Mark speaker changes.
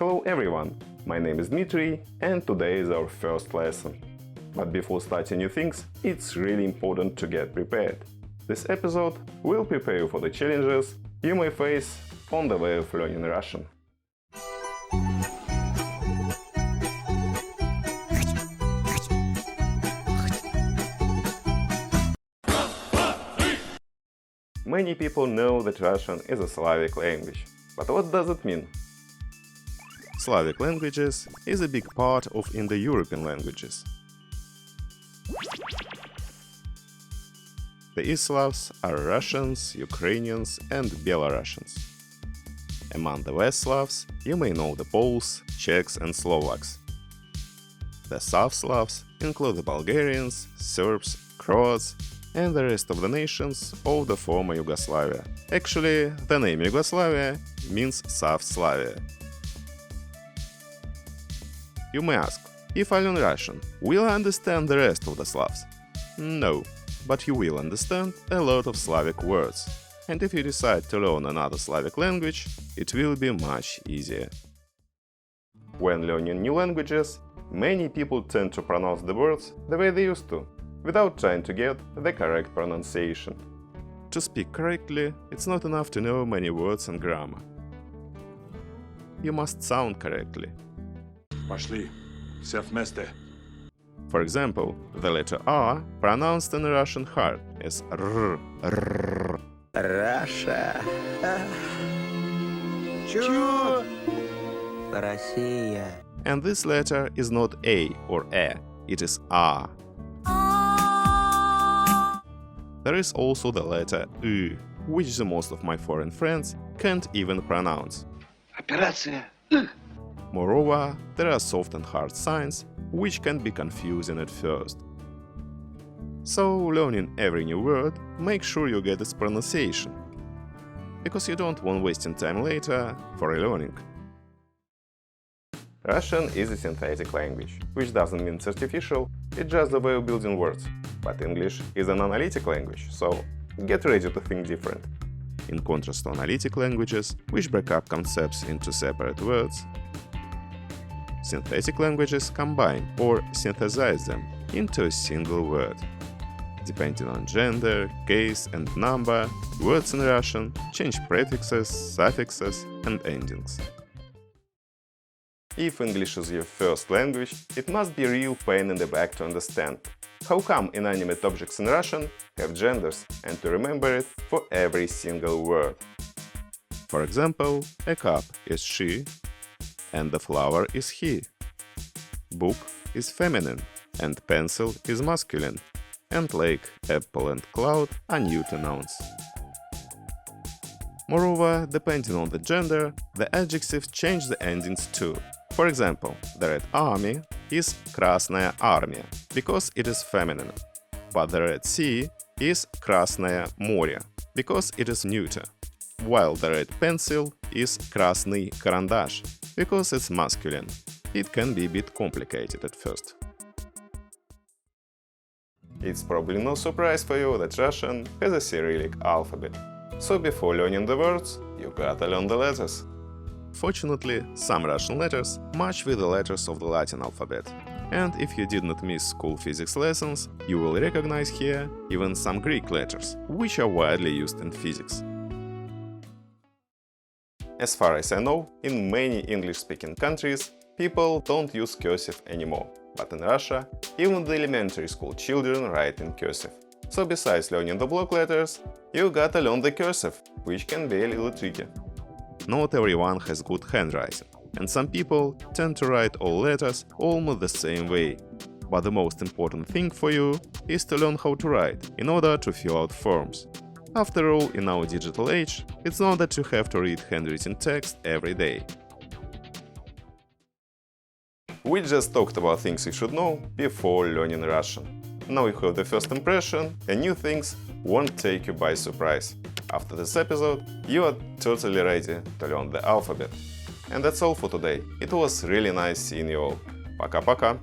Speaker 1: Hello everyone, my name is Dmitry and today is our first lesson. But before starting new things, it's really important to get prepared. This episode will prepare you for the challenges you may face on the way of learning Russian. Many people know that Russian is a Slavic language, but what does it mean?
Speaker 2: Slavic languages is a big part of Indo-European languages. The East Slavs are Russians, Ukrainians and Belarusians. Among the West Slavs, you may know the Poles, Czechs and Slovaks. The South Slavs include the Bulgarians, Serbs, Croats and the rest of the nations of the former Yugoslavia. Actually, the name Yugoslavia means South Slavia. You may ask, if I learn Russian, will I understand the rest of the Slavs? No, but you will understand a lot of Slavic words. And if you decide to learn another Slavic language, it will be much easier.
Speaker 1: When learning new languages, many people tend to pronounce the words the way they used to, without trying to get the correct pronunciation.
Speaker 2: To speak correctly, it's not enough to know many words and grammar. You must sound correctly.
Speaker 3: Пошли, все вместе.
Speaker 2: For example, the letter R pronounced in Russian hard as R. R.
Speaker 4: Russia. Чё? Россия.
Speaker 2: And this letter is not A or E, it is A. There is also the letter U, which the most of my foreign friends can't even pronounce.
Speaker 4: Операция.
Speaker 2: Moreover, there are soft and hard signs, which can be confusing at first. So, learning every new word, make sure you get its pronunciation, because you don't want wasting time later for relearning.
Speaker 1: Russian is a synthetic language, which doesn't mean it's artificial, it's just the way of building words. But English is an analytic language, so get ready to think different.
Speaker 2: In contrast to analytic languages, which break up concepts into separate words, synthetic languages combine or synthesize them into a single word. Depending on gender, case and number, words in Russian change prefixes, suffixes and endings.
Speaker 1: If English is your first language, it must be a real pain in the back to understand. How come inanimate objects in Russian have genders and to remember it for every single word?
Speaker 2: For example, a cup is she and the flower is he. Book is feminine and pencil is masculine, and lake, apple and cloud are neuter nouns. Moreover, depending on the gender, the adjectives change the endings too. For example, the Red Army is Krasnaya Armia, because it is feminine, but the Red Sea is Krasnaya Morya, because it is neuter, while the Red Pencil is Krasny Karandash, because it's masculine. It can be a bit complicated at first.
Speaker 1: It's probably no surprise for you that Russian has a Cyrillic alphabet. So before learning the words, you gotta learn the letters.
Speaker 2: Fortunately, some Russian letters match with the letters of the Latin alphabet. And if you did not miss school physics lessons, you will recognize here even some Greek letters, which are widely used in physics.
Speaker 1: As far as I know, in many English-speaking countries, people don't use cursive anymore. But in Russia, even the elementary school children write in cursive. So besides learning the block letters, you gotta learn the cursive, which can be a little tricky.
Speaker 2: Not everyone has good handwriting, and some people tend to write all letters almost the same way. But the most important thing for you is to learn how to write in order to fill out forms. After all, in our digital age, it's not that you have to read handwritten text every day.
Speaker 1: We just talked about things you should know before learning Russian. Now you have the first impression, and new things won't take you by surprise. After this episode, you are totally ready to learn the alphabet. And that's all for today. It was really nice seeing you all. Пока-пока!